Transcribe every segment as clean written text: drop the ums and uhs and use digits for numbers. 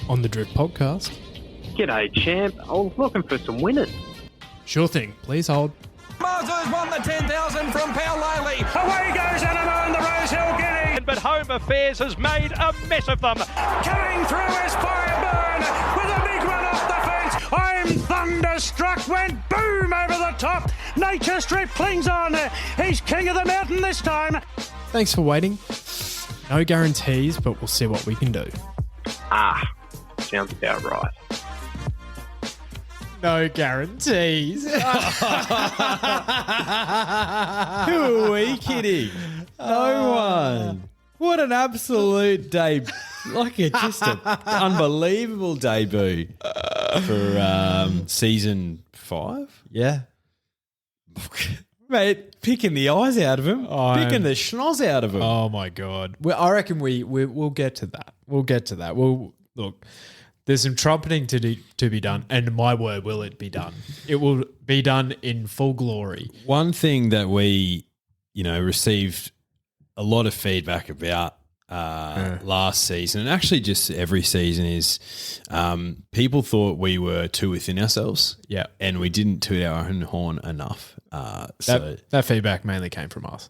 on the Drip Podcast. G'day, champ. I was looking for some winners. Sure thing. Please hold. Moses won the 10,000 from Powlele. Away goes Anamoe in the Rosehill Guinea. But Home Affairs has made a mess of them. Coming through is Fireburn with a big run off the fence. I'm thunderstruck. Went boom over the top. Nature Strip clings on. He's king of the mountain this time. Thanks for waiting. No guarantees, but we'll see what we can do. Sounds about right. No guarantees. Who are we kidding? No one. What an absolute day. Just an unbelievable debut for season 5. Yeah. Mate, picking the eyes out of him. Picking the schnoz out of him. Oh, my God. I reckon we'll get to that. We'll get to that. Look, there's some trumpeting to be done, and my word, will it be done? It will be done in full glory. One thing that we, received a lot of feedback about last season, and actually just every season, is people thought we were too within ourselves. Yeah. And we didn't toot our own horn enough. That feedback mainly came from us.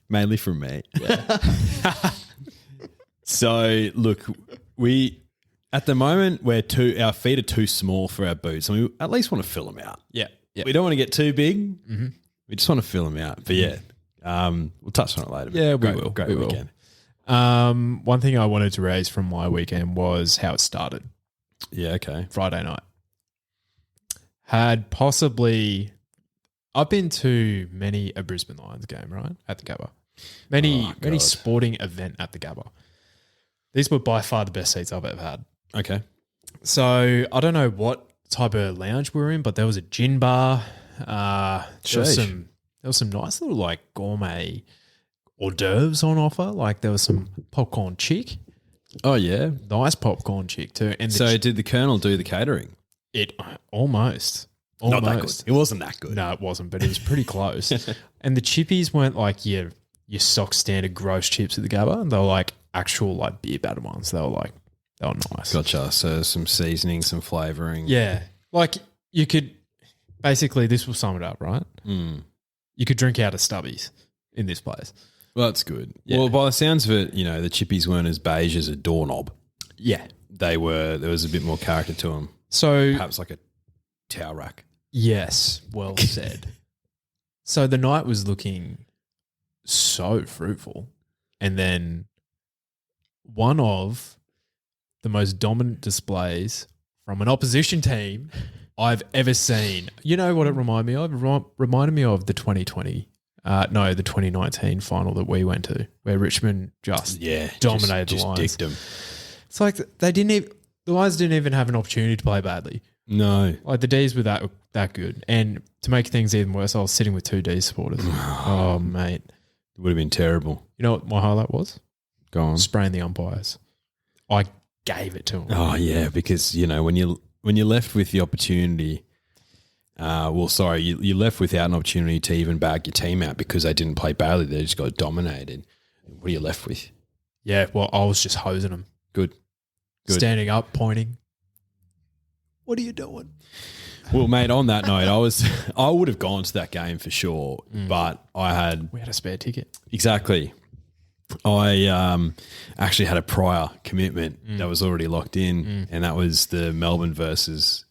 Mainly from me. Yeah. So, look, at the moment, our feet are too small for our boots, and we at least want to fill them out. Yeah. We don't want to get too big. Mm-hmm. We just want to fill them out. But yeah, we'll touch on it later. Yeah, we will. Great we weekend. Will. One thing I wanted to raise from my weekend was how it started. Yeah, okay. Friday night. I've been to many a Brisbane Lions game, right, at the Gabba. Many sporting event at the Gabba. These were by far the best seats I've ever had. Okay. So I don't know what type of lounge we were in, but there was a gin bar. There was some nice little like gourmet hors d'oeuvres on offer. Like there was some popcorn chick. Oh yeah, nice popcorn chick too. And did the Colonel do the catering? It almost. Not that good. It wasn't that good. No, it wasn't, but it was pretty close. And the chippies weren't like your stock standard gross chips at the Gabba. They were like actual like beer batter ones. They were nice. Gotcha. So some seasoning, some flavouring. Yeah. Like you could basically, this will sum it up, right? Mm. You could drink out of stubbies in this place. Well, that's good. Yeah. Well, by the sounds of it, the chippies weren't as beige as a doorknob. Yeah. There was a bit more character to them. So perhaps like a towel rack. Yes, well said. So the night was looking so fruitful. And then one of the most dominant displays from an opposition team I've ever seen. You know what it reminded me of? It reminded me of the 2019 final that we went to, where Richmond just dominated the Lions. Dicked them. It's like the Lions didn't even have an opportunity to play badly. No. Like the D's were that good. And to make things even worse, I was sitting with 2 D supporters. Oh, mate. It would have been terrible. You know what my highlight was? Go on. Spraying the umpires. I gave it to them. Oh, yeah, because, when you're left with the opportunity, you're left without an opportunity to even bag your team out because they didn't play badly. They just got dominated. What are you left with? Yeah, well, I was just hosing them. Good. Standing up, pointing. What are you doing? Well, mate, on that note, I would have gone to that game for sure, but we had a spare ticket. Exactly. I actually had a prior commitment that was already locked in, and that was the Melbourne versus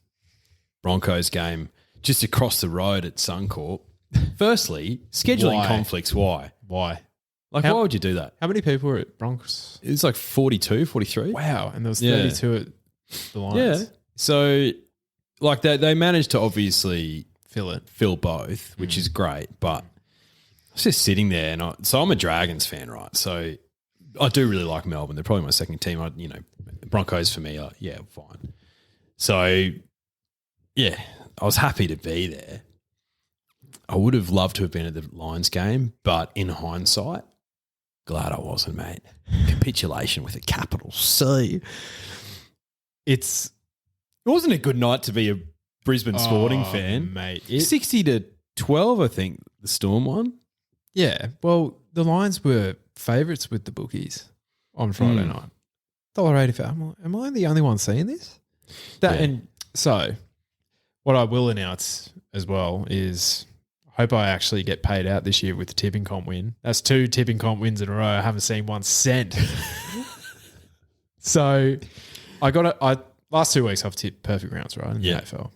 Broncos game just across the road at Suncorp. Firstly, scheduling conflicts. Why? Why why would you do that? How many people were at Broncos? It was like 42, 43. Wow. And there was 32 at the Lions. Yeah. So, they managed to obviously fill both, which is great. But I was just sitting there, so I'm a Dragons fan, right? So I do really like Melbourne. They're probably my second team. Broncos for me are fine. So yeah, I was happy to be there. I would have loved to have been at the Lions game, but in hindsight, glad I wasn't, mate. Capitulation with a capital C. It wasn't a good night to be a Brisbane Sporting fan, mate. 60-12, I think the Storm won. Yeah, well, the Lions were favourites with the bookies on Friday night. $1.80. Am I the only one seeing this? And so, what I will announce as well is I hope I actually get paid out this year with the tipping comp win. That's 2 tipping comp wins in a row. I haven't seen 1 cent. So last 2 weeks I've tipped perfect rounds, right? In the AFL.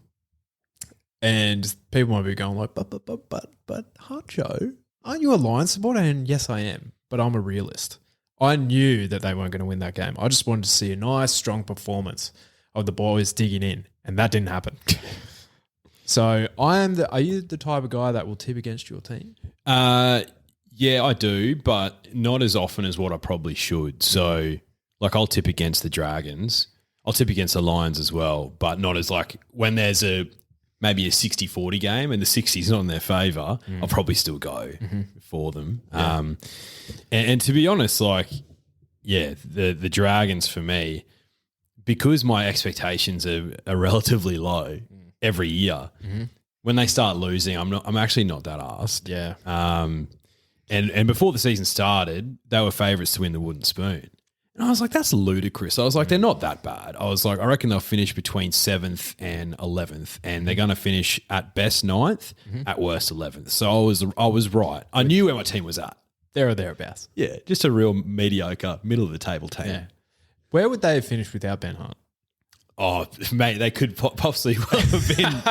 And people might be going like, but Hutcho, aren't you a Lions supporter? And yes, I am, but I'm a realist. I knew that they weren't going to win that game. I just wanted to see a nice, strong performance of the boys digging in, and that didn't happen. So are you the type of guy that will tip against your team? Yeah, I do, but not as often as what I probably should. So, like, I'll tip against the Dragons. I'll tip against the Lions as well, but not as like when there's maybe a 60-40 game and the 60's not in their favour, I'll probably still go for them. Yeah. And to be honest, like, the Dragons for me, because my expectations are relatively low every year, when they start losing, I'm actually not that arsed. Yeah. And before the season started, they were favourites to win the Wooden Spoon. And I was like, that's ludicrous. I was like, they're not that bad. I was like, I reckon they'll finish between 7th and 11th, and they're going to finish at best 9th, at worst 11th. So I was right. I knew where my team was at. There or thereabouts. Yeah, just a real mediocre, middle of the table team. Yeah. Where would they have finished without Ben Hunt? Oh, mate, they could possibly well have been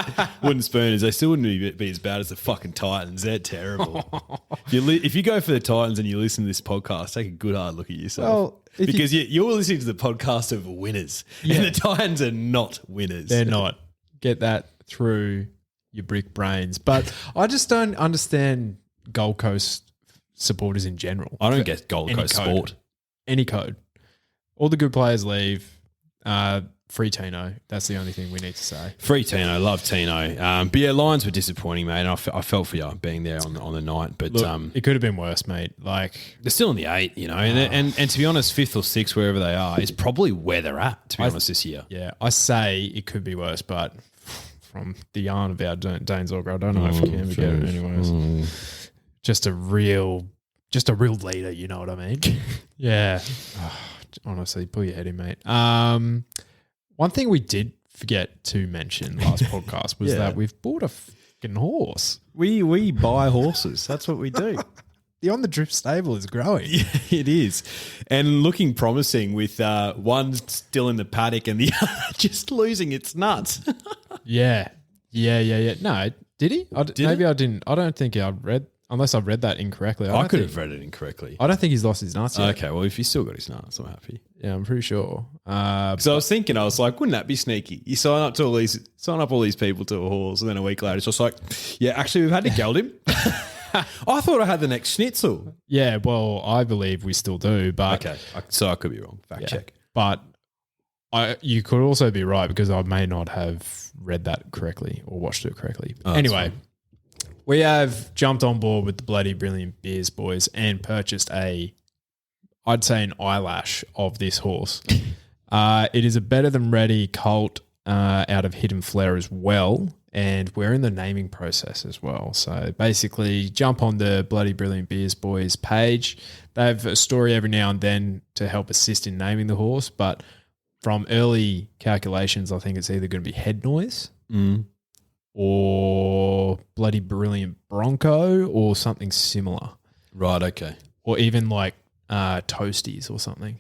Wooden Spooners. They still wouldn't be as bad as the fucking Titans. They're terrible. If you go for the Titans and you listen to this podcast, take a good hard look at yourself. Well, because you're listening to the podcast of winners, and the Titans are not winners. They're not. Get that through your brick brains. But I just don't understand Gold Coast supporters in general. I don't get Gold Coast sport. Any code. All the good players leave. Free Tino. That's the only thing we need to say. Free Tino. Love Tino. But yeah, Lions were disappointing, mate. And I felt for you being there on the night. But look, it could have been worse, mate. Like, they're still in the 8, you know. And to be honest, 5th or 6th, wherever they are, is probably where they're at, to be honest, this year. Yeah, I say it could be worse, but from the yarn about Dane Zorger, I don't know if we can ever get it anyways. Just a real leader, you know what I mean? Yeah. Honestly, pull your head in, mate. One thing we did forget to mention last podcast was that we've bought a fucking horse. We buy horses. That's what we do. The On the Drip stable is growing. Yeah, it is. And looking promising with one still in the paddock and the other just losing its nuts. Yeah. No, did he? I didn't. I don't think I read, unless I've read that incorrectly. I could have read it incorrectly. I don't think he's lost his nuts yet. Okay, well, if he's still got his nuts, I'm happy. Yeah, I'm pretty sure. So I was thinking, I was like, wouldn't that be sneaky? You sign up all these people to a horse, and then a week later, it's just like, yeah, actually, we've had to geld him. I thought I had the next schnitzel. Yeah, well, I believe we still do, but okay, so I could be wrong. Fact check. But you could also be right because I may not have read that correctly or watched it correctly. Anyway, we have jumped on board with the Bloody Brilliant Beers, boys, and purchased I'd say an eyelash of this horse. It is a better than ready colt out of Hidden Flare as well, and we're in the naming process as well. So basically, jump on the Bloody Brilliant Beers Boys page. They have a story every now and then to help assist in naming the horse, but from early calculations, I think it's either going to be Head Noise or Bloody Brilliant Bronco or something similar. Right, okay. Or even like Toasties or something.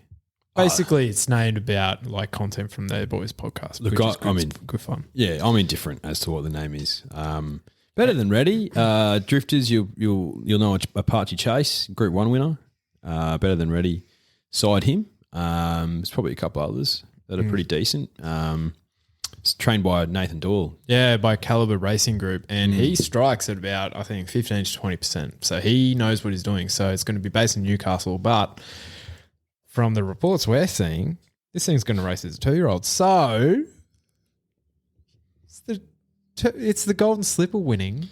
Basically, it's named about like content from their boys' podcast. Look, good fun. Yeah, I'm indifferent as to what the name is. Better than ready. Drifters, you'll know Apache Chase, Group 1 winner. Better than ready. Side him. There's probably a couple others that are pretty decent. It's trained by Nathan Doyle. Yeah, by Caliber Racing Group. And he strikes at about, I think, 15 to 20%. So he knows what he's doing. So it's going to be based in Newcastle. But from the reports we're seeing, this thing's going to race as a 2-year-old. So it's the Golden Slipper winning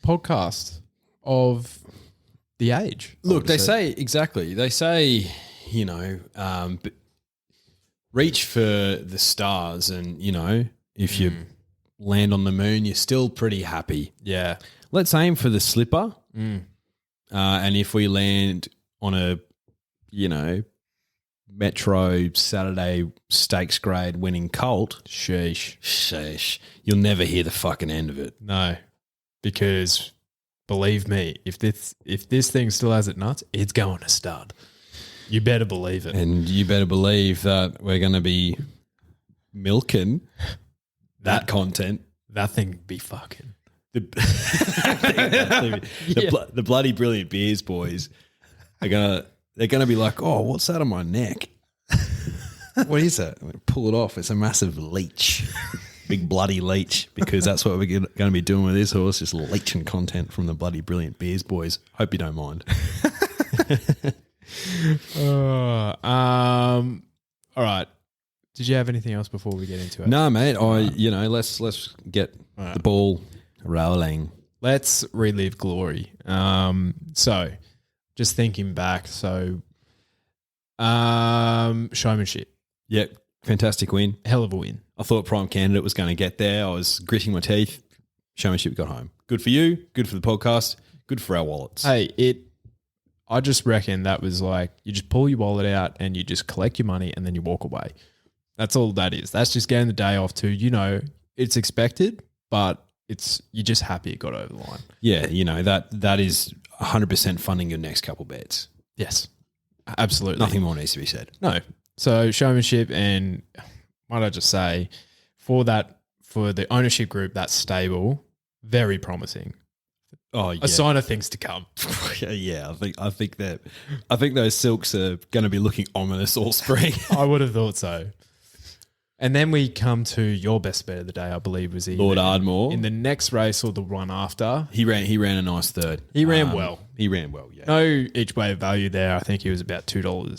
podcast of the age. Look, they say, you know, reach for the stars, and, you know, if you land on the moon, you're still pretty happy. Yeah. Let's aim for the slipper. And if we land on a, you know, Metro Saturday stakes grade winning colt. Sheesh. You'll never hear the fucking end of it. No, because believe me, if this thing still has it nuts, it's going to stud. You better believe it. And you better believe that we're going to be milking that content. That thing be fucking. The bloody brilliant beers boys they're gonna be like, oh, what's that on my neck? What is that? I'm gonna pull it off. It's a massive leech, big bloody leech, because that's what we're going to be doing with this horse, just leeching content from the bloody brilliant beers boys. Hope you don't mind. All right. Did you have anything else before we get into it? No, mate. Let's get the ball rolling. Let's relive glory. So, just thinking back. So, showmanship. Yep, fantastic win. Hell of a win. I thought Prime Candidate was going to get there. I was gritting my teeth. Showmanship got home. Good for you. Good for the podcast. Good for our wallets. Hey, I just reckon that was like you just pull your wallet out and you just collect your money and then you walk away. That's all that is. That's just getting the day off too. You know, it's expected, but you're just happy it got over the line. Yeah, you know, that is 100% funding your next couple bets. Yes, absolutely. Nothing more needs to be said. No. So showmanship, and might I just say, for the ownership group, that's stable, very promising. Oh, yeah. A sign of things to come. Yeah, I think those silks are going to be looking ominous all spring. I would have thought so. And then we come to your best bet of the day, I believe, was either Lord Ardmore. In the next race or the one after. He ran a nice third. He ran well. He ran well, yeah. No each way of value there. I think he was about $2.60,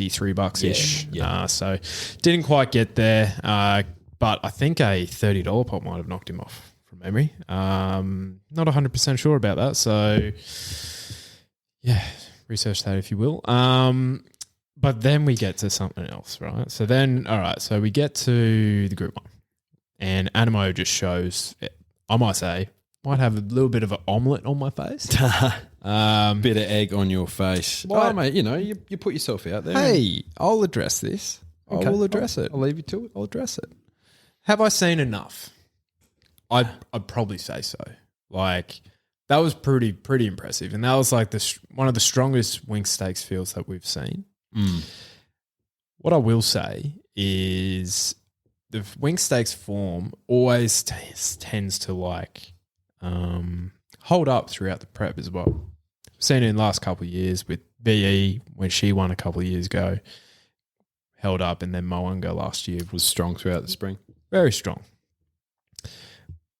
$3-ish. Yeah. So didn't quite get there. But I think a $30 pot might have knocked him off from memory. Not 100% sure about that. So yeah, research that if you will. But then we get to something else, right? So then, all right, so we get to the Group 1. And Anamoe just shows, I might say, might have a little bit of an omelette on my face. Bit of egg on your face. What? Oh, mate, you know, you put yourself out there. Hey, I'll address this. Okay. I will address it. I'll leave you to it. I'll address it. Have I seen enough? I'd probably say so. Like, that was pretty impressive. And that was like one of the strongest Winx Stakes fields that we've seen. What I will say is the Winx Stakes form always tends to like hold up throughout the prep as well. I've seen it in the last couple of years with BE when she won a couple of years ago, held up, and then Moanga last year was Strong throughout the spring. very strong.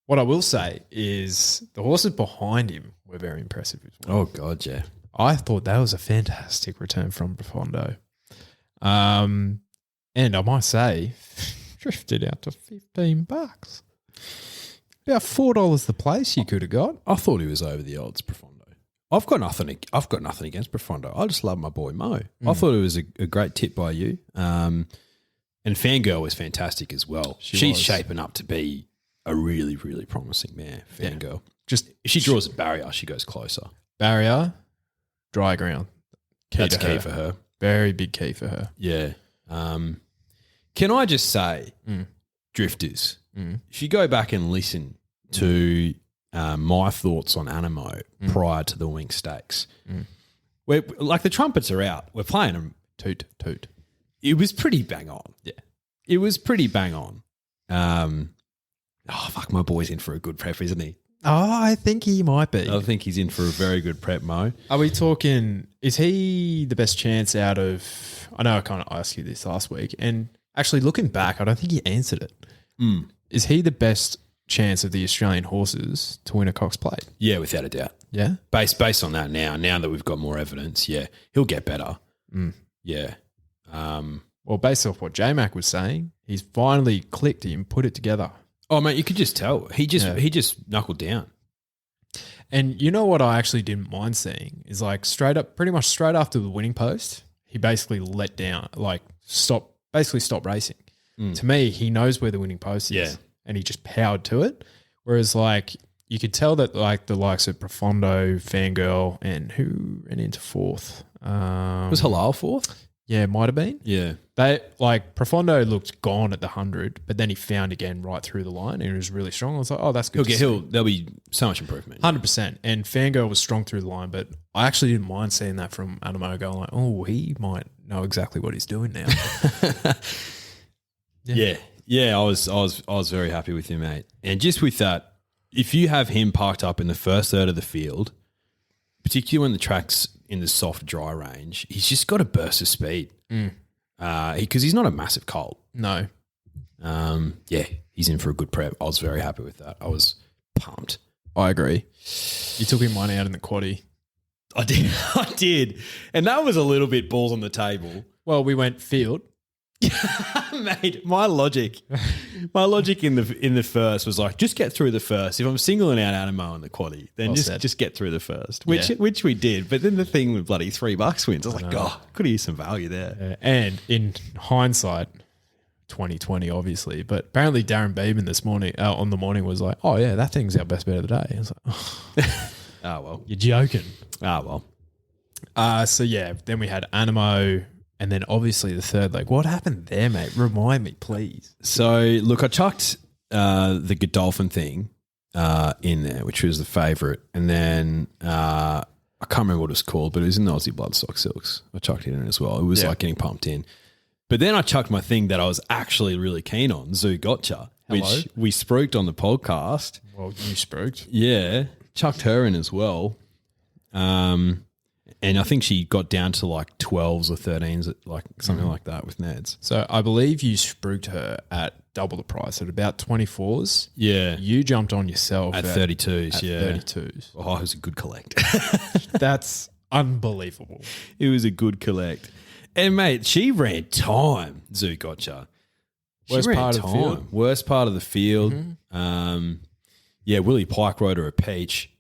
What I will say is the horses behind him were very impressive as well. Oh, God, yeah. I thought that was a fantastic return from Profondo. And I might say, drifted out to $15. About $4 the place you could have got. I thought he was over the odds, Profondo. I've got nothing against Profondo. I just love my boy Mo. I thought it was a great tip by you. And Fangirl was fantastic as well. She's shaping up to be a really, really promising mare, Fangirl. Yeah. Just if she draws a barrier, she goes closer. barrier, dry ground. That's key for her. Very big key for her. Yeah. Can I just say, drifters, if you go back and listen to my thoughts on Anamoe prior to the Winx Stakes, where like the trumpets are out, we're playing them Toot, toot. It was pretty bang on. Yeah. It was pretty bang on. Fuck, my boy's in for a good prep, isn't he? Oh, I think he might be. I think he's in for a very good prep, Mo. Are we talking, is he the best chance out of, I know I kind of asked you this last week, and actually looking back, I don't think he answered it. Is he the best chance of the Australian horses to win a Cox Plate? Yeah, without a doubt. Yeah? Based on that now that we've got more evidence, yeah, he'll get better. Yeah. Well, based off what J-Mac was saying, he's finally clicked him, put it together. Oh, mate, you could just tell. He just knuckled down. And you know what I actually didn't mind seeing is like pretty much straight after the winning post, he basically let down, like stopped racing. To me, he knows where the winning post is and he just powered to it. Whereas like you could tell that like the likes of Profondo, Fangirl, and who ran into fourth? Was Halal fourth? Yeah, it might have been. Yeah. They like Profondo looked gone at the 100, but then he found again right through the line and it was really strong. I was like, oh, that's good. There'll be so much improvement. 100%. And Fangirl was strong through the line, but I actually didn't mind seeing that from Anamoe going like, oh, he might know exactly what he's doing now. Yeah. I was very happy with him, mate. And just with that, if you have him parked up in the first third of the field, particularly when the track's in the soft, dry range, he's just got a burst of speed. Because he's not a massive colt. No. He's in for a good prep. I was very happy with that. I was pumped. I agree. You took him one out in the quaddie. I did. And that was a little bit balls on the table. Well, we went field. Mate, my logic in the first was like, just get through the first. If I'm singling out Anamoe in the quaddie, then just get through the first, which we did. But then the thing with bloody $3 wins, I was like, oh, could have used some value there. And in hindsight, 2020 obviously, but apparently Darren Beeman this morning on the morning was like, oh yeah, that thing's our best bet of the day. I was like, oh, well, you're joking. Well. So yeah, then we had Anamoe. And then obviously the third leg. What happened there, mate? Remind me, please. So, look, I chucked the Godolphin thing in there, which was the favourite. And then I can't remember what it was called, but it was in the Aussie Bloodstock Silks. I chucked it in as well. It was like getting pumped in. But then I chucked my thing that I was actually really keen on, ZOUGOTCHA, which we spruiked on the podcast. Well, you spruiked. Yeah. Chucked her in as well. And I think she got down to like 12s or 13s, like something like that with Neds. So I believe you spruiked her at double the price at about 24s. Yeah. You jumped on yourself at 32s. At 32s. Oh, it was a good collect. That's unbelievable. It was a good collect. And mate, she ran time, ZOUGOTCHA. Worst part of the field. Worst part of the field. Willie Pike rode her a peach.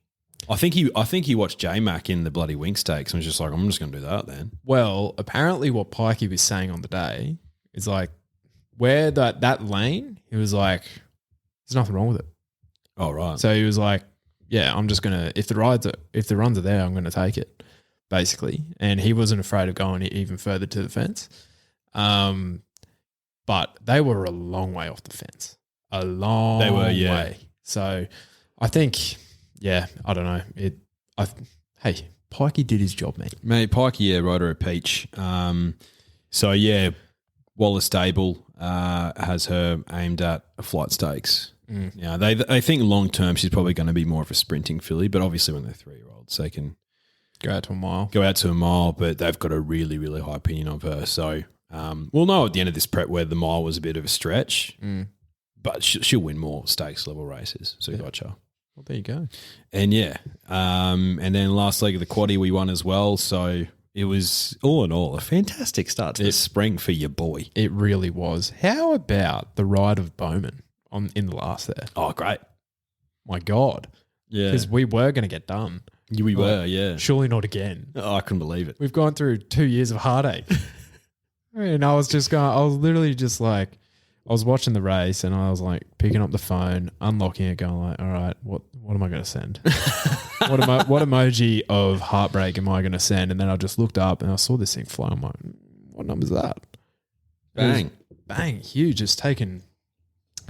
I think he watched J-Mac in the bloody Wink Stakes and was just like, I'm just going to do that then. Well, apparently what Pikey was saying on the day is like, where that lane, he was like, there's nothing wrong with it. Oh, right. So he was like, yeah, I'm just going to, if the runs are there, I'm going to take it, basically. And he wasn't afraid of going even further to the fence. But they were a long way off the fence. A long way. So I think... Yeah, I don't know. Hey, Pikey did his job, mate. Mate, Pikey, rode her a peach. Wallace Stable has her aimed at a flight stakes. Yeah, they think long term she's probably going to be more of a sprinting filly, but obviously when they're 3-year-olds, they can go out to a mile. But they've got a really, really high opinion of her. So we'll know at the end of this prep where the mile was a bit of a stretch, but she'll win more stakes level races. So gotcha. Well, there you go. And and then last leg of the quaddie we won as well. So it was all in all a fantastic start to the spring for your boy. It really was. How about the ride of Bowman in the last there? Oh, great. My God. Yeah. Because we were going to get done. We were, yeah. Surely not again. Oh, I couldn't believe it. We've gone through 2 years of heartache. And I was literally just like, I was watching the race and I was like picking up the phone, unlocking it, going like, all right, what am I going to send? what emoji of heartbreak am I going to send? And then I just looked up and I saw this thing fly. I'm like, what number is that? Bang. Bang. Huge.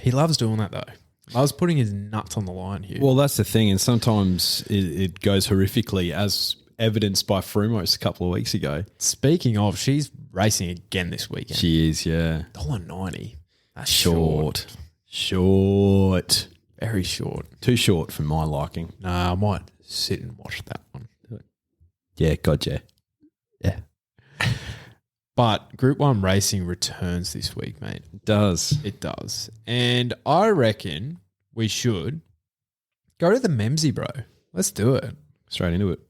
He loves doing that though. I was putting his nuts on the line here. Well, that's the thing. And sometimes it goes horrifically, as evidenced by Frumos a couple of weeks ago. Speaking of, she's racing again this weekend. She is, yeah. $1.90. That's short. Very short. Too short for my liking. Nah, I might sit and watch that one. Yeah, gotcha. Yeah. But Group 1 racing returns this week, mate. It does. It does. And I reckon we should go to the Memsie, bro. Let's do it. Straight into it.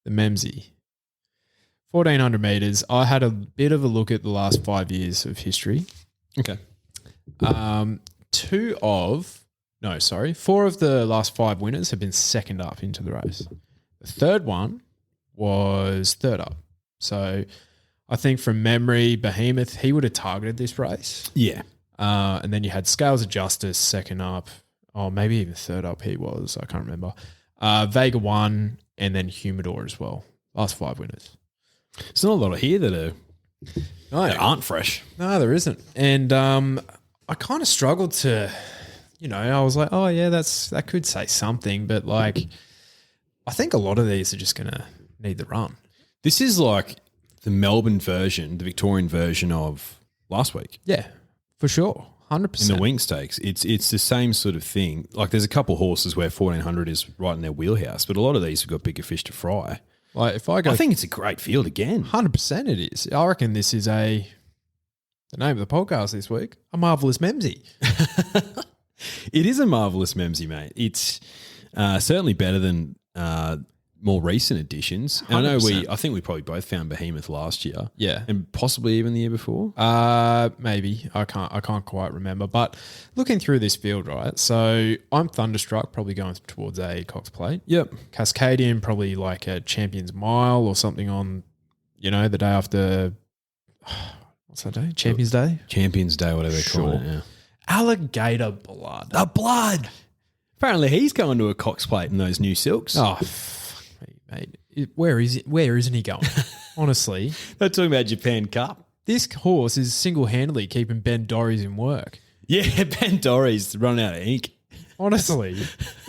The Memsie. 1,400 metres. I had a bit of a look at the last 5 years of history. Okay. 4 of the last 5 winners have been second up into the race. The third one was third up. So I think from memory, Behemoth, he would have targeted this race. Yeah. And then you had Scales of Justice second up. Oh, maybe even third up he was. I can't remember. Vega 1 and then Humidor as well. Last 5 winners. There's not a lot of here that are No, They aren't fresh. No, there isn't. And I kind of struggled to, I was like, oh yeah, that could say something, but like, I think a lot of these are just going to need the run. This is like the Melbourne version, the Victorian version of last week. Yeah, for sure. 100%. In the wing stakes, it's the same sort of thing. Like there's a couple horses where 1400 is right in their wheelhouse, but a lot of these have got bigger fish to fry. Like if I think it's a great field again. 100% it is. I reckon this is the name of the podcast this week, a Marvellous Memsie. It is a Marvellous Memsie, mate. It's certainly better than more recent editions. And I think we probably both found Behemoth last year. Yeah. And possibly even the year before. Maybe. I can't quite remember. But looking through this field, right? So I'm Thunderstruck, probably going towards a Cox Plate. Yep. Cascadian, probably like a Champions Mile or something on, the day after what's that day? Champions Day? Champions Day, whatever they call it. Yeah. Alligator Blood. The blood. Apparently he's going to a Cox Plate in those new silks. Oh, fuck me, mate. Where isn't he going? Honestly. They're talking about Japan Cup. This horse is single-handedly keeping Ben Dorries in work. Yeah, Ben Dorries running out of ink. Honestly.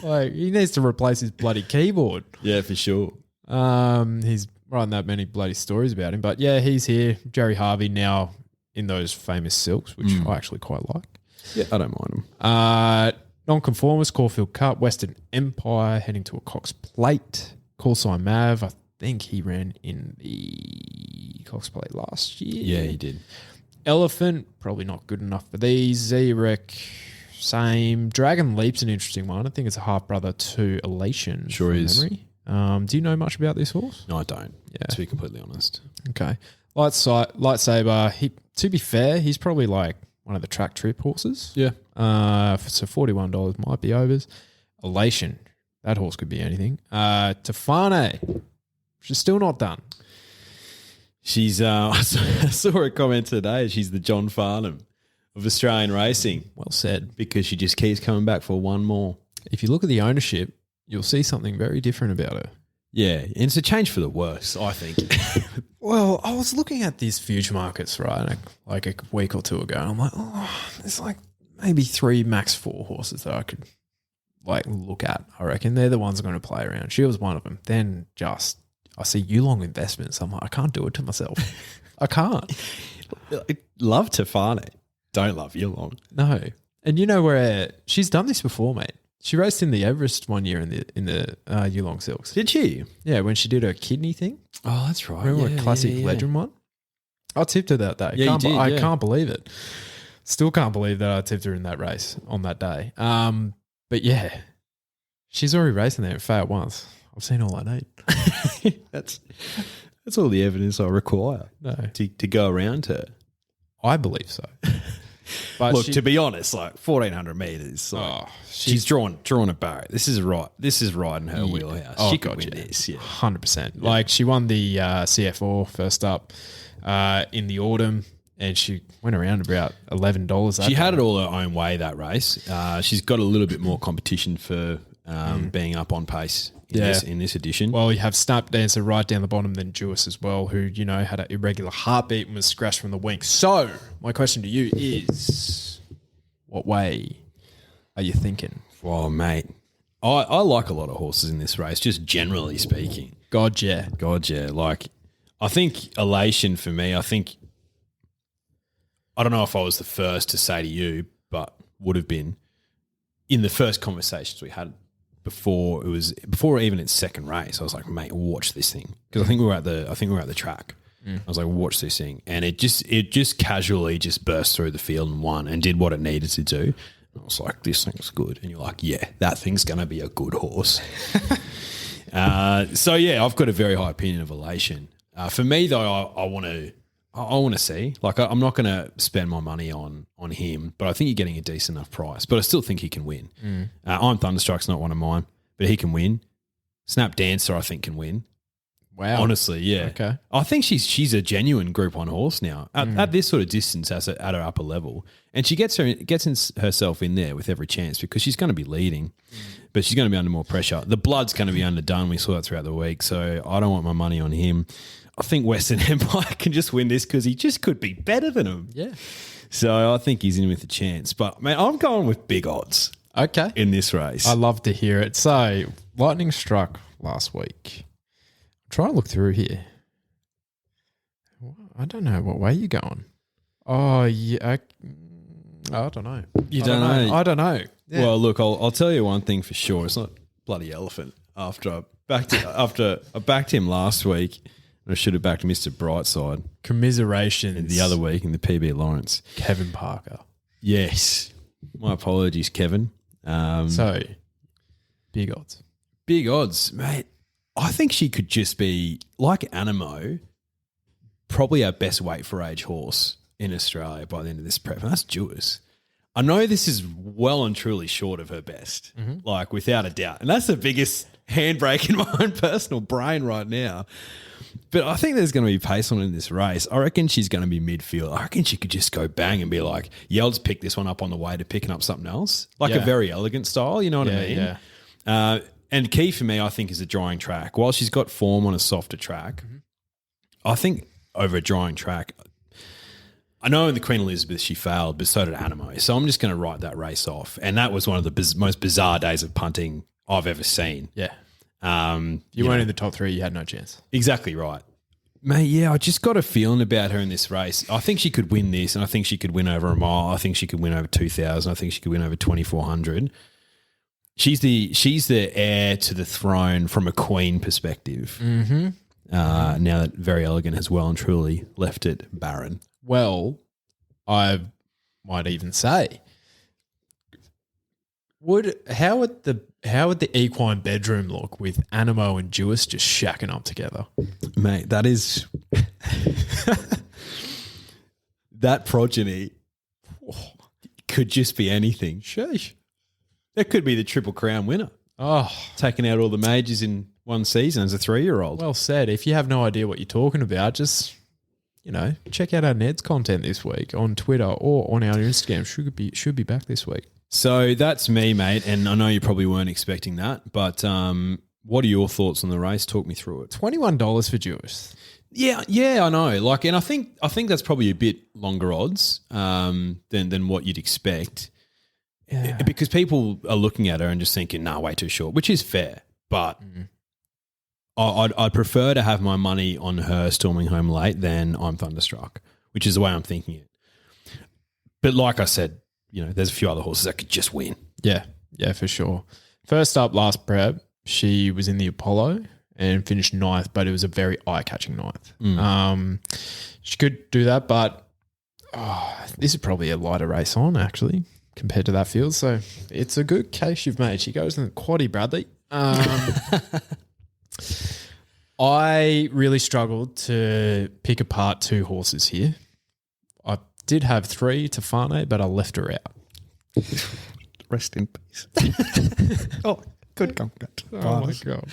Like, he needs to replace his bloody keyboard. Yeah, for sure. He's writing that many bloody stories about him. But, yeah, he's here. Jerry Harvey now in those famous silks, which I actually quite like. Yeah, I don't mind him. Nonconformist, Caulfield Cup, Western Empire, heading to a Cox Plate. Call Sign Mav, I think he ran in the Cox Plate last year. Yeah, he did. Elephant, probably not good enough for these. Z-Rec, same. Dragon Leap's an interesting one. I think it's a half-brother to Elation. Sure is. Memory. Do you know much about this horse? No, I don't, to be completely honest. Okay. Lightsaber, to be fair, he's probably like one of the track trip horses. Yeah. So $41 might be overs. Elation, that horse could be anything. Tefane, she's still not done. She's, I saw a comment today, she's the John Farnham of Australian racing. Well said. Because she just keeps coming back for one more. If you look at the ownership, you'll see something very different about her. Yeah, and it's a change for the worse, I think. Well, I was looking at these future markets, right, like a week or two ago, and I'm like, there's like maybe 3, max 4 horses that I could like look at. I reckon they're the ones I'm going to play around. She was one of them. Then I see Yulong Investments. I'm like, I can't do it to myself. I can't. I love Tefane. Don't love Yulong. No. And you know where she's done this before, mate. She raced in the Everest one year in the Yulong Silks. Did she? Yeah, when she did her kidney thing. Oh, that's right. Remember a classic legend one? I tipped her that day. Yeah, I can't believe it. Still can't believe that I tipped her in that race on that day. But yeah, she's already racing there. It failed once. I've seen all I need. That's all the evidence I require to go around her. I believe so. But look, to be honest, like 1,400 metres, she's drawn a barrier. This is right in her wheelhouse. Oh, she could win this, 100%. Yeah. Like she won the CF4 first up in the autumn, and she went around about $11. She had it all her own way that race. She's got a little bit more competition for being up on pace in this edition. Well, you have Snap Dancer right down the bottom, then Jewess as well, who, had an irregular heartbeat and was scratched from the wing. So, my question to you is, what way are you thinking? Well, mate, I like a lot of horses in this race, just generally speaking. God, yeah. Like, I think Elation for me, I don't know if I was the first to say to you, but would have been in the first conversations we had before even its second race. I was like, mate, watch this thing, because I think we were at the track. I was like, watch this thing, and it just casually just burst through the field and won and did what it needed to do. And I was like, this thing's good, and you're like, yeah, that thing's gonna be a good horse. So yeah, I've got a very high opinion of Elation. For me though, I want to see. Like, I'm not going to spend my money on him, but I think you're getting a decent enough price. But I still think he can win. I'm Thunderstruck's not one of mine, but he can win. Snap Dancer, I think, can win. Wow. Honestly, yeah. Okay. I think she's a genuine Group 1 horse now at this sort of distance at her upper level. And she gets herself in there with every chance, because she's going to be leading, but she's going to be under more pressure. The blood's going to be underdone. We saw that throughout the week, so I don't want my money on him. I think Western Empire can just win this because he just could be better than him. Yeah. So I think he's in with a chance. But, man, I'm going with big odds Okay. in this race. I love to hear it. So, Lightning struck last week. Try and look through here. I don't know what way you're going. Oh, yeah. I don't know. You don't know? I don't know. Yeah. Well, look, I'll tell you one thing for sure. It's not bloody elephant. After I backed him last week, and I should have backed Mr. Brightside Commiserations. the other week in the PB Lawrence. Kevin Parker. Yes. My apologies, Kevin. So, big odds. Big odds, mate. I think she could just be, like Anamoe, probably our best weight for age horse in Australia by the end of this prep. And that's Jewess. I know this is well and truly short of her best, like without a doubt. And that's the biggest handbrake in my own personal brain right now. But I think there's going to be pace on in this race. I reckon she's going to be midfield. I reckon she could just go bang and be like, yeah, I'll just pick this one up on the way to picking up something else. Like a very elegant style, you know what I mean? Yeah. And key for me, I think, is a drying track. While she's got form on a softer track, I think over a drying track, I know in the Queen Elizabeth she failed, but so did Anamoe. So I'm just going to write that race off. And that was one of the most bizarre days of punting I've ever seen. Yeah. You weren't know, in the top 3. You had no chance. Exactly right. Mate, yeah, I just got a feeling about her in this race. I think she could win this, and I think she could win over a mile. I think she could win over 2,000. I think she could win over 2,400. She's the heir to the throne from a queen perspective. Mm-hmm. Now that Very Elegant has well and truly left it barren. Well, I might even say, how would the equine bedroom look with Anamoe and Jewess just shacking up together? Mate, that is that progeny could just be anything. Sheesh. That could be the Triple Crown winner. Oh, Taking out all the majors in one season as a 3-year-old. well said. If you have no idea what you're talking about, just, check out our Neds content this week on Twitter or on our Instagram. Should be back this week. So that's me, mate, and I know you probably weren't expecting that, but what are your thoughts on the race? Talk me through it. $21 for Jewess. Yeah, I know. And I think that's probably a bit longer odds than what you'd expect. Yeah. Because people are looking at her and just thinking, nah, way too short, which is fair. But I'd prefer to have my money on her storming home late than I'm thunderstruck, which is the way I'm thinking it. But like I said, there's a few other horses that could just win. Yeah, for sure. First up, last prep, she was in the Apollo and finished 9th, but it was a very eye-catching 9th. She could do that, but this is probably a lighter race on, actually, compared to that field. So it's a good case you've made. She goes in the quaddie, Bradley. I really struggled to pick apart 2 horses here. I did have 3 to Fane, but I left her out. Rest in peace. Oh, good comfort. Oh, my God.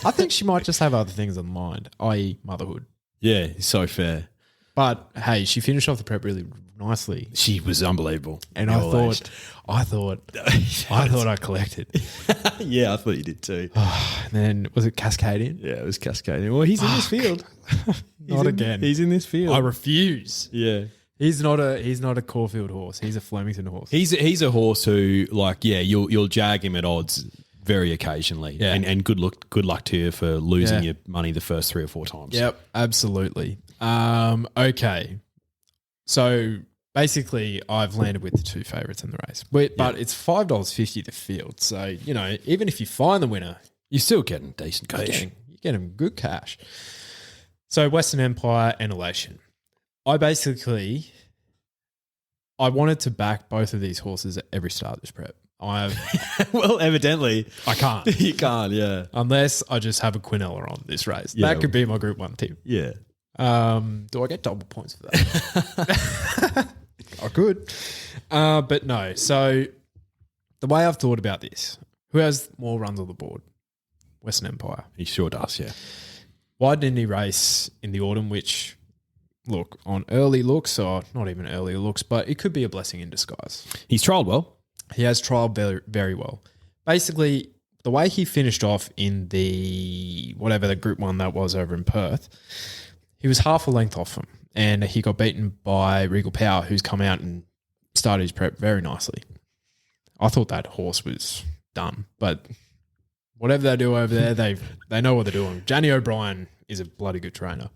I think she might just have other things on mind, i.e. motherhood. Yeah, so fair. But, hey, she finished off the prep really nicely. She was unbelievable. And I thought I collected. Yeah, I thought you did too. And then, was it Cascadian? Yeah, it was Cascadian. Well, he's in this field. Not again. He's in this field. I refuse. Yeah. He's not a Caulfield horse. He's a Flemington horse. He's a horse who, you'll jag him at odds very occasionally. Yeah. And good luck to you for losing your money the first 3 or 4 times. Yep, absolutely. Okay. So basically I've landed with the 2 favourites in the race. But it's $5.50 to field. So, even if you find the winner, you're still getting decent cash. You're getting good cash. So Western Empire and Elation. I wanted to back both of these horses at every start of this prep. Well, evidently. I can't. You can't, yeah. Unless I just have a Quinella on this race. Yeah. That could be my Group 1 tip. Yeah. Do I get double points for that? I could. But no. So the way I've thought about this, who has more runs on the board? Western Empire. He sure does, yeah. Why didn't he race in the autumn, which, look, on early looks, or not even early looks, but it could be a blessing in disguise. He's trialled well. He has trialled very, very well. Basically, the way he finished off in the Group 1 that was over in Perth, he was half a length off him, and he got beaten by Regal Power, who's come out and started his prep very nicely. I thought that horse was done, but whatever they do over there, they know what they're doing. Janny O'Brien is a bloody good trainer.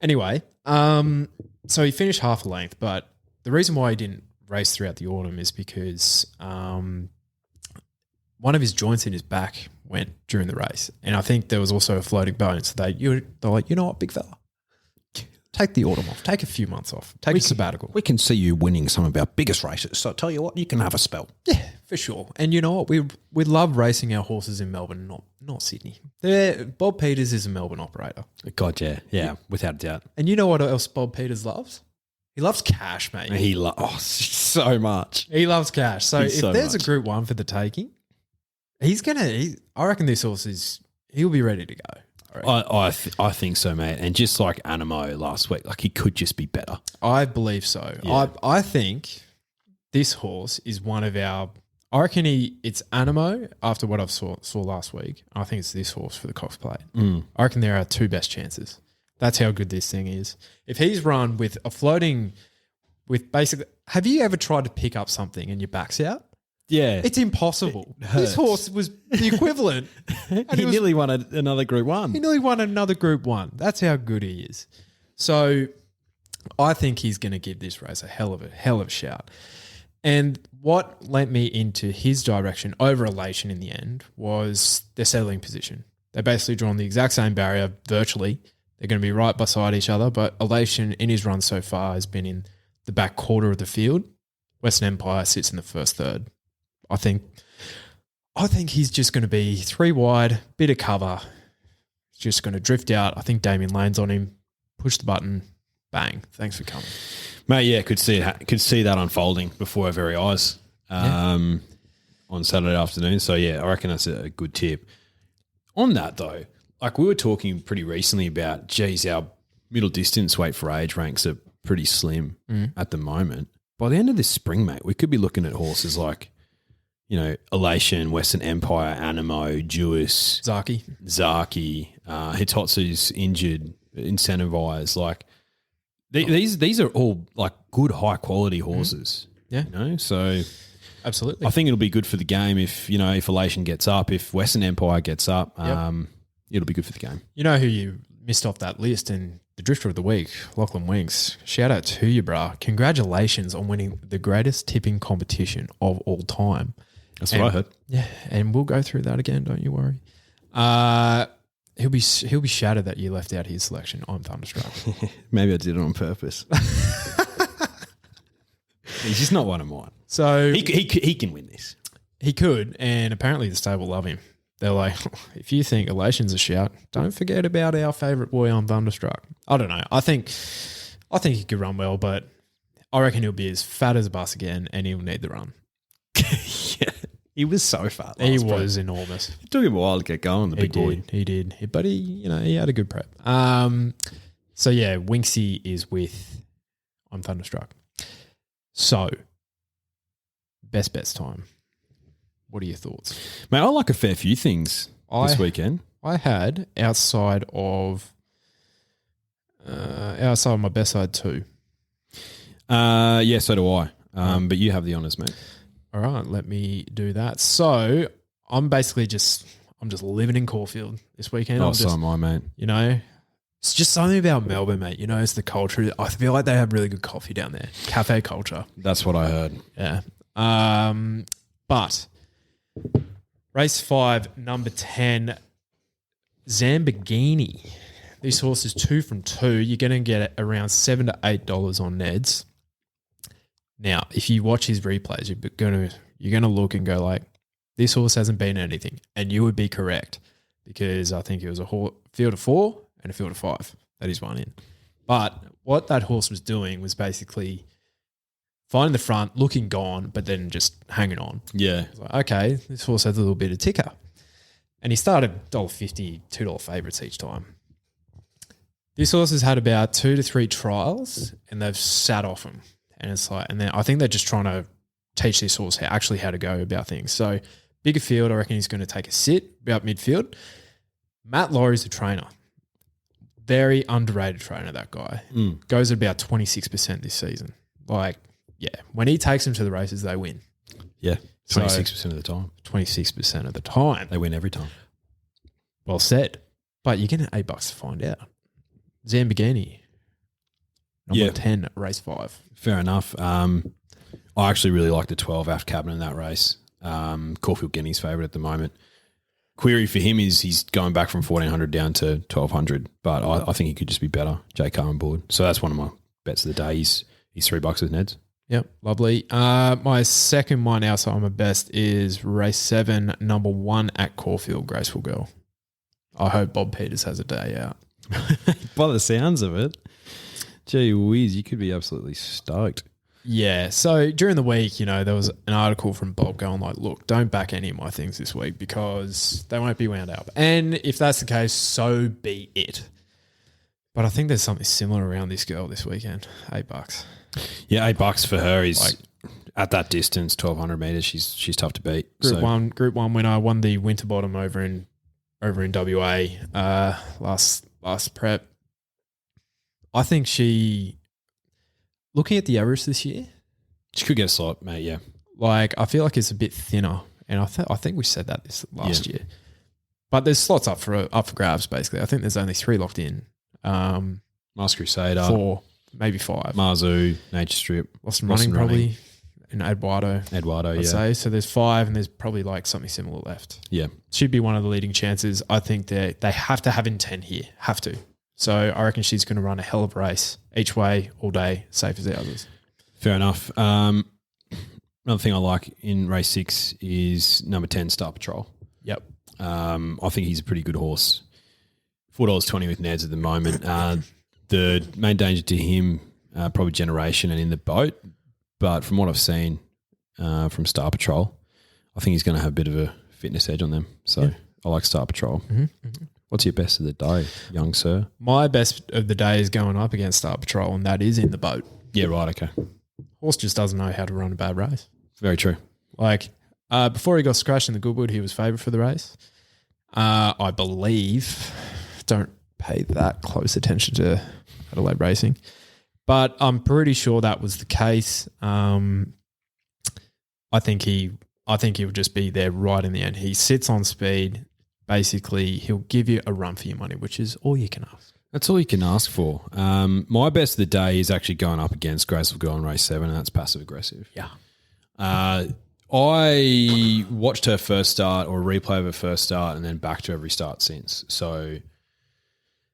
Anyway, so he finished half a length, but the reason why he didn't race throughout the autumn is because one of his joints in his back went during the race, and I think there was also a floating bone. So they're like, you know what, big fella, take the autumn off, take a few months off, take a sabbatical. We can see you winning some of our biggest races. So I tell you what, you can have a spell. Yeah, for sure. And you know what, we love racing our horses in Melbourne, not Sydney. Bob Peters is a Melbourne operator. God, yeah, without a doubt. And you know what else Bob Peters loves? He loves cash, mate. He so much. He loves cash. So He's if so there's much. a Group 1 for the taking, I reckon this horse he'll be ready to go. I think so, mate. And just like Anamoe last week, like he could just be better. I believe so. Yeah. I think this horse is one of our. I reckon it's Anamoe after what I saw last week. I think it's this horse for the Cox Plate. I reckon there are two best chances. That's how good this thing is. If he's run with a floating, with basically, have you ever tried to pick up something and your back's out? Yeah. It's impossible. It hurts. This horse was the equivalent. And he nearly won another Group 1. He nearly won another Group 1. That's how good he is. So I think he's going to give this race a hell of a shout. And what lent me into his direction over Elation in the end was their settling position. They basically drawn the exact same barrier virtually. They're going to be right beside each other, but Elation in his run so far has been in the back quarter of the field. Western Empire sits in the first third. I think he's just going to be 3 wide, bit of cover. He's just going to drift out. I think Damien Lane's on him. Push the button. Bang. Thanks for coming. Mate, yeah, could see that unfolding before our very eyes on Saturday afternoon. So, yeah, I reckon that's a good tip. On that, though, like we were talking pretty recently about, geez, our middle distance weight for age ranks are pretty slim at the moment. By the end of this spring, mate, we could be looking at horses like, you know, Elation, Western Empire, Anamoe, Jewis, Zaki, Hitotsu's injured, incentivized. Like these are all like good, high quality horses. Yeah, you know, so absolutely. I think it'll be good for the game if Elation gets up, if Western Empire gets up. It'll be good for the game. You know who you missed off that list and the Drifter of the Week, Lachlan Winks. Shout out to you, brah. Congratulations on winning the greatest tipping competition of all time. That's what I heard. Yeah, and we'll go through that again. Don't you worry. He'll be shattered that you left out his selection. I'm thunderstruck. Maybe I did it on purpose. He's just not one of mine. So he can win this. He could, and apparently the stable love him. They're like, if you think Elation's a shout, don't forget about our favourite boy on Thunderstruck. I don't know. I think he could run well, but I reckon he'll be as fat as a bus again, and he'll need the run. Yeah, he was so fat. He was enormous. It took him a while to get going. The big boy. He did. But he had a good prep. So yeah, Winksy is with I'm Thunderstruck. So best bets time. What are your thoughts? Mate, I like a fair few things this weekend. I had outside of my best side too. Yeah, so do I. But you have the honours, mate. All right, let me do that. So I'm just living in Caulfield this weekend. So am I, mate. You know, it's just something about Melbourne, mate. You know, it's the culture. I feel like they have really good coffee down there. Cafe culture. That's what I heard. Yeah. But race 5, number 10, Zambogini. This horse is 2 from 2. You're going to get around $7 to $8 on Neds. Now, if you watch his replays, you're gonna look and go like, this horse hasn't been anything, and you would be correct because I think it was a field of 4 and a field of 5 that he's won in. But what that horse was doing was basically finding the front, looking gone, but then just hanging on. Yeah. Like, okay, this horse has a little bit of ticker. And he started $1.50, $2 favourites each time. This horse has had about 2 to 3 trials and they've sat off him. And it's like, and then I think they're just trying to teach this horse how to go about things. So bigger field, I reckon he's going to take a sit about midfield. Matt Laurie's the trainer. very underrated trainer, that guy. Goes at about 26% this season. Like, yeah, when he takes them to the races, they win. Yeah, 26% of the time. 26% of the time. They win every time. Well said. But you're getting $8 to find out. Zambogini, number 10, race 5. Fair enough. I actually really like the 12 AF Cabinet in that race. Caulfield Guinea's favourite at the moment. Query for him is he's going back from 1,400 down to 1,200, but I think he could just be better. Jay Carmen board. So that's one of my bets of the day. He's $3 with Neds. Yep, lovely. My second one outside of my best is race 7, number 1 at Caulfield, Graceful Girl. I hope Bob Peters has a day out. By the sounds of it, gee whiz, you could be absolutely stoked. Yeah, so during the week, there was an article from Bob going like, look, don't back any of my things this week because they won't be wound up. And if that's the case, so be it. But I think there's something similar around this girl this weekend. $8. Yeah, $8 for her is at that distance, 1,200 metres. She's tough to beat. Group 1 winner, won the Winterbottom over in WA last prep. I think looking at the average this year, she could get a slot, mate. Yeah, like I feel like it's a bit thinner, and I think we said that this last year. But there's slots up for grabs. Basically, I think there's only 3 locked in. Mars Crusader, 4, maybe 5. Marzu, Nature Strip, Lost and Running probably, and Eduardo, I'd say. So there's 5, and there's probably like something similar left. Yeah, should be one of the leading chances. I think that they have to have intent here. Have to. So I reckon she's going to run a hell of a race each way, all day, safe as the others. Fair enough. Another thing I like in race 6 is number 10, Star Patrol. Yep. I think he's a pretty good horse. $4.20 with Neds at the moment. The main danger to him, probably generation and in the boat. But from what I've seen from Star Patrol, I think he's going to have a bit of a fitness edge on them. So I like Star Patrol. Mm-hmm. Mm-hmm. What's your best of the day, young sir? My best of the day is going up against Star Patrol, and that is in the boat. Yeah, right, okay. Horse just doesn't know how to run a bad race. Very true. Like, before he got scratched in the Goodwood, he was favourite for the race. I believe, don't pay that close attention to Adelaide racing, but I'm pretty sure that was the case. I think he'll just be there right in the end. He sits on speed. Basically, he'll give you a run for your money, which is all you can ask. That's all you can ask for. My best of the day is actually going up against Graceful Girl in race 7, and that's passive aggressive. Yeah. I watched her first start or a replay of her first start and then back to every start since. So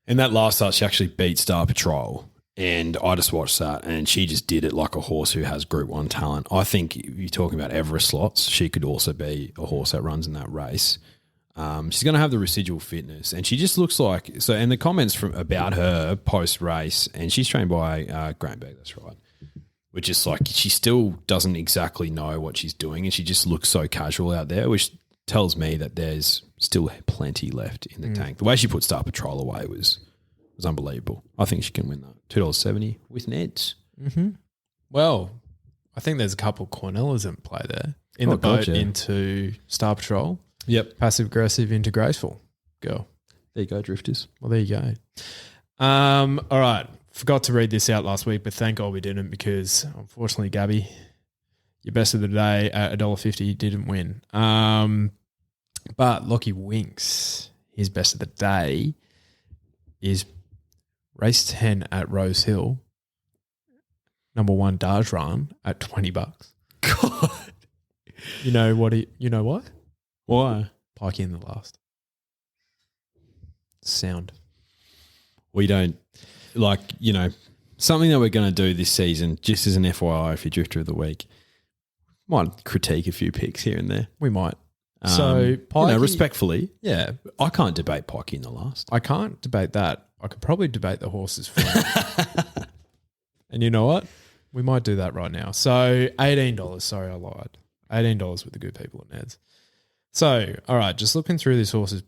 in that last start, she actually beat Star Patrol, and I just watched that, and she just did it like a horse who has Group 1 talent. I think if you're talking about Everest slots, she could also be a horse that runs in that race. She's going to have the residual fitness, and she just looks like so. And the comments about her post race, and she's trained by Graham-Begg, that's right. Which is like she still doesn't exactly know what she's doing, and she just looks so casual out there, which tells me that there's still plenty left in the tank. The way she put Star Patrol away was unbelievable. I think she can win that. $2.70 with Neds. Mm-hmm. Well, I think there's a couple of Cornellas in play there in the boat into Star Patrol. Yep. Passive aggressive into Graceful Girl. There you go, Drifters. Well, there you go. All right. Forgot to read this out last week, but thank God we didn't because unfortunately, Gabby, your best of the day at $1.50 didn't win. But Lockie Winks, his best of the day is race 10 at Rose Hill, number 1 Daj Run at $20. God. You know what? Why? Pikey in the last. Sound. We don't, something that we're going to do this season, just as an FYI, if you're Drifter of the Week, might critique a few picks here and there. We might. So, Pikey, respectfully. Yeah. I can't debate Pikey in the last. I can't debate that. I could probably debate the horse's form. And you know what? We might do that right now. So, $18. Sorry, I lied. $18 with the good people at Neds. So, all right, just looking through this horse's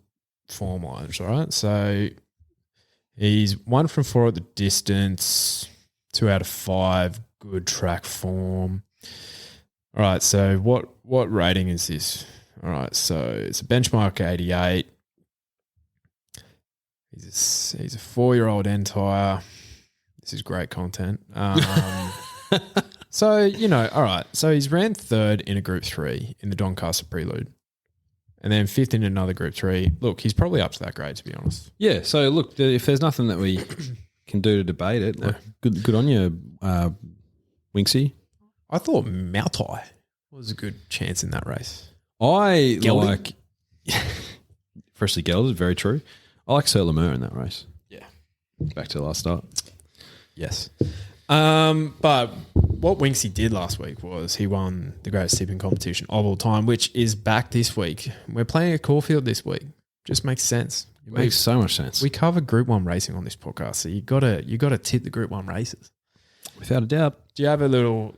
form lines, all right? So, he's 1 from 4 at the distance, 2 out of 5, good track form. All right, so what rating is this? All right, so it's a benchmark 88. He's a 4-year-old entire. This is great content. So, all right. So he's ran third in a Group 3 in the Doncaster Prelude. And then fifth in another Group 3. Look, he's probably up to that grade, to be honest. Yeah, so look, if there's nothing that we can do to debate it, like, good on you, Winksy. I thought Mautai was a good chance in that race. I Gelding? like freshly gelded, very true. I like Sir Lemur in that race. Yeah. Back to the last start. Yes. But what Winksy did last week was he won the greatest tipping competition of all time, which is back this week. We're playing at Caulfield this week. Just makes sense. It makes so much sense. We cover Group 1 racing on this podcast, so you gotta tip the Group 1 races. Without a doubt. Do you have a little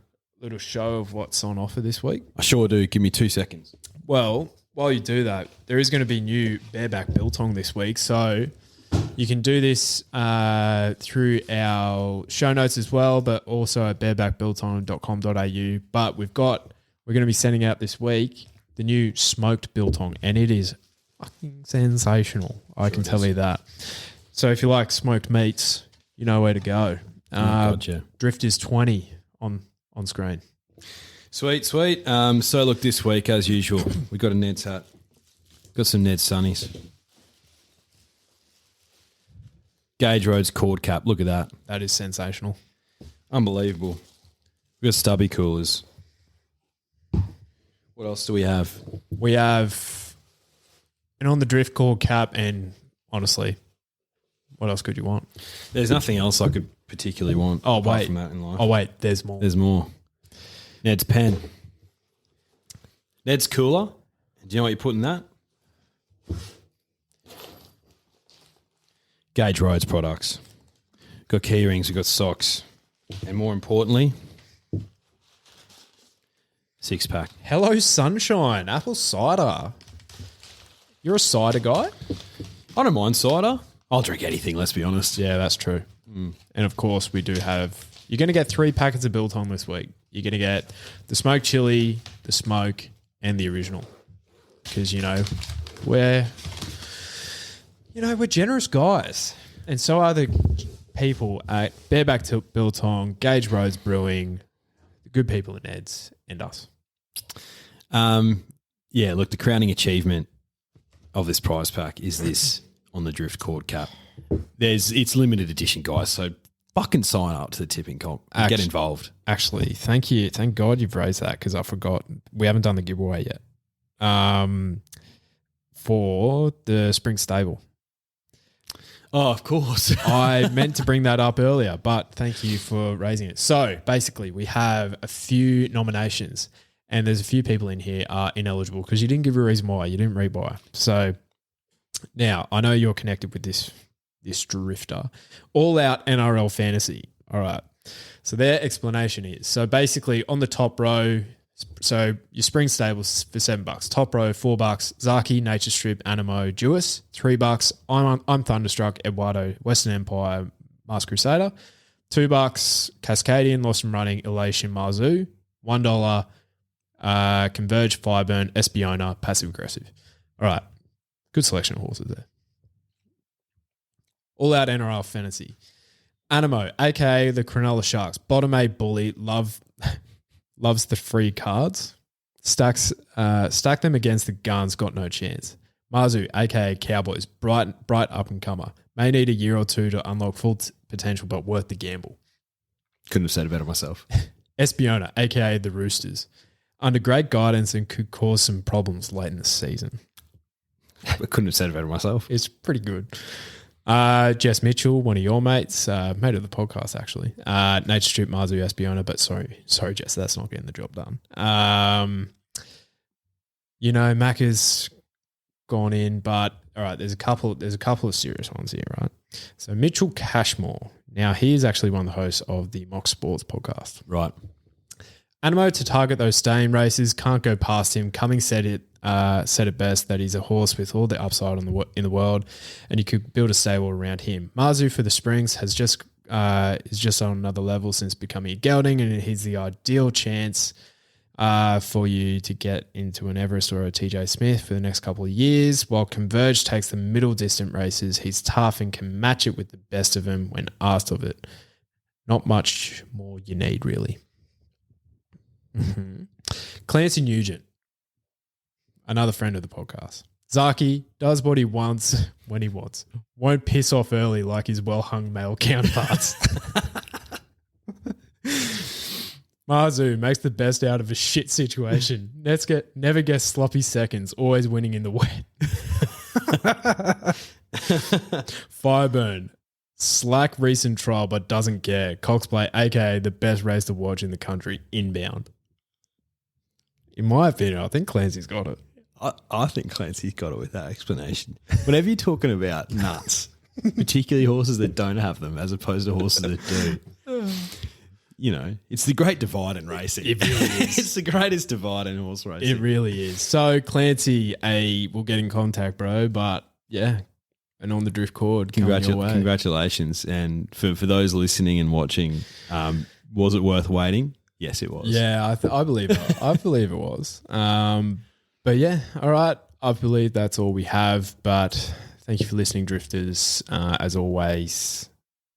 show of what's on offer this week? I sure do. Give me 2 seconds. Well, while you do that, there is going to be new bareback biltong this week, so you can do this through our show notes as well, but also at barebackbiltong.com.au. But we're going to be sending out this week the new smoked biltong, and it is fucking sensational. I can tell you that. So if you like smoked meats, you know where to go. Drift is 20 on screen. Sweet. So look, this week, as usual, we got a Neds hat. Got some Neds sunnies. Gage Roads cord cap. Look at that. That is sensational. Unbelievable. We got stubby coolers. What else do we have? We have an on the drift cord cap, and honestly, what else could you want? There's nothing else I could particularly want. Oh, apart wait. from that in life. Oh, wait. There's more. There's more. Ned's pen. Ned's cooler. Do you know what you put in that? Gage Roads products. Got key rings, we've got socks. And more importantly, 6-pack. Hello, Sunshine. Apple cider. You're a cider guy? I don't mind cider. I'll drink anything, let's be honest. Yeah, that's true. And of course, we do have... You're going to get 3 packets of biltong this week. You're going to get the smoked chili, the smoke, and the original. Because, we're generous guys. And so are the people at Bareback Biltong, Gage Roads Brewing, the good people at Neds, and us. Yeah, look, the crowning achievement of this prize pack is this on the drift cord cap. It's limited edition, guys, so fucking sign up to the tipping comp and get involved. Actually, thank you. Thank God you've raised that, because I forgot. We haven't done the giveaway yet. For the Spring Stable. Oh, of course. I meant to bring that up earlier, but thank you for raising it. So basically, we have a few nominations, and there's a few people in here are ineligible because you didn't give a reason why. You didn't rebuy. So now I know you're connected with this drifter. All Out NRL Fantasy. All right. So their explanation is, so basically on the top row, so your spring stables for $7. Top row, $4. Zaki, Nature Strip, Anamoe, Jewis. $3. I'm Thunderstruck, Eduardo, Western Empire, Mars Crusader. $2. Cascadian, Lost and Running, Elation, Marzu. $1. Converge, Fireburn, Espiona, Passive Aggressive. All right. Good selection of horses there. All Out NRL Fantasy. Anamoe, aka the Cronulla Sharks. Bottom 8 bully, loves the free cards. Stack them against the guns, got no chance. Marzu, aka Cowboys, bright up and comer. May need a year or two to unlock full potential, but worth the gamble. Couldn't have said it better myself. Espiona, aka the Roosters. Under great guidance and could cause some problems late in the season. I couldn't have said it better myself. It's pretty good. Jess Mitchell, one of your mates, mate of the podcast actually. Nature Strip, Marzu, Espiona, but sorry Jess, that's not getting the job done. Macca's gone in, but all right, there's a couple of serious ones here, right? So Mitchell Cashmore. Now he is actually one of the hosts of the Mock Sports podcast. Right. Anamoe to target those staying races, can't go past him. Cummings said it best that he's a horse with all the upside in the world, and you could build a stable around him. Marzu for the Springs is just on another level since becoming a gelding, and he's the ideal chance for you to get into an Everest or a TJ Smith for the next couple of years. While Converge takes the middle distant races, he's tough and can match it with the best of them when asked of it. Not much more you need, really. Clancy Nugent, another friend of the podcast. Zaki does what he wants when he wants. Won't piss off early like his well-hung male counterparts. Marzu makes the best out of a shit situation. Never gets sloppy seconds, always winning in the wet. Fireburn, slack recent trial but doesn't care. Coxplay, aka the best race to watch in the country, inbound. In my opinion, I think Clancy's got it. I think Clancy's got it with that explanation. Whenever you're talking about nuts, particularly horses that don't have them as opposed to horses that do, you know, it's the great divide in racing. It really is. It's the greatest divide in horse racing. It really is. So, Clancy, we'll get in contact, bro. But, yeah, and on the drift cord, coming your way. Congratulations. And for those listening and watching, was it worth waiting? Yes, it was. Yeah, I believe it. I believe it was. But yeah, all right. I believe that's all we have. But thank you for listening, Drifters. As always,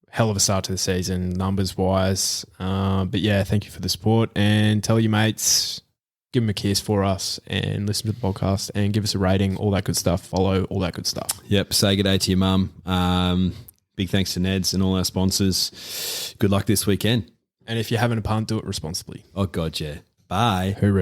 hell of a start to the season, numbers wise. But yeah, thank you for the support. And tell your mates, give them a kiss for us, and listen to the podcast and give us a rating, all that good stuff. Follow, all that good stuff. Yep. Say good day to your mum. Big thanks to Neds and all our sponsors. Good luck this weekend. And if you're having a punt, do it responsibly. Oh, God, yeah. Bye. Hooroo.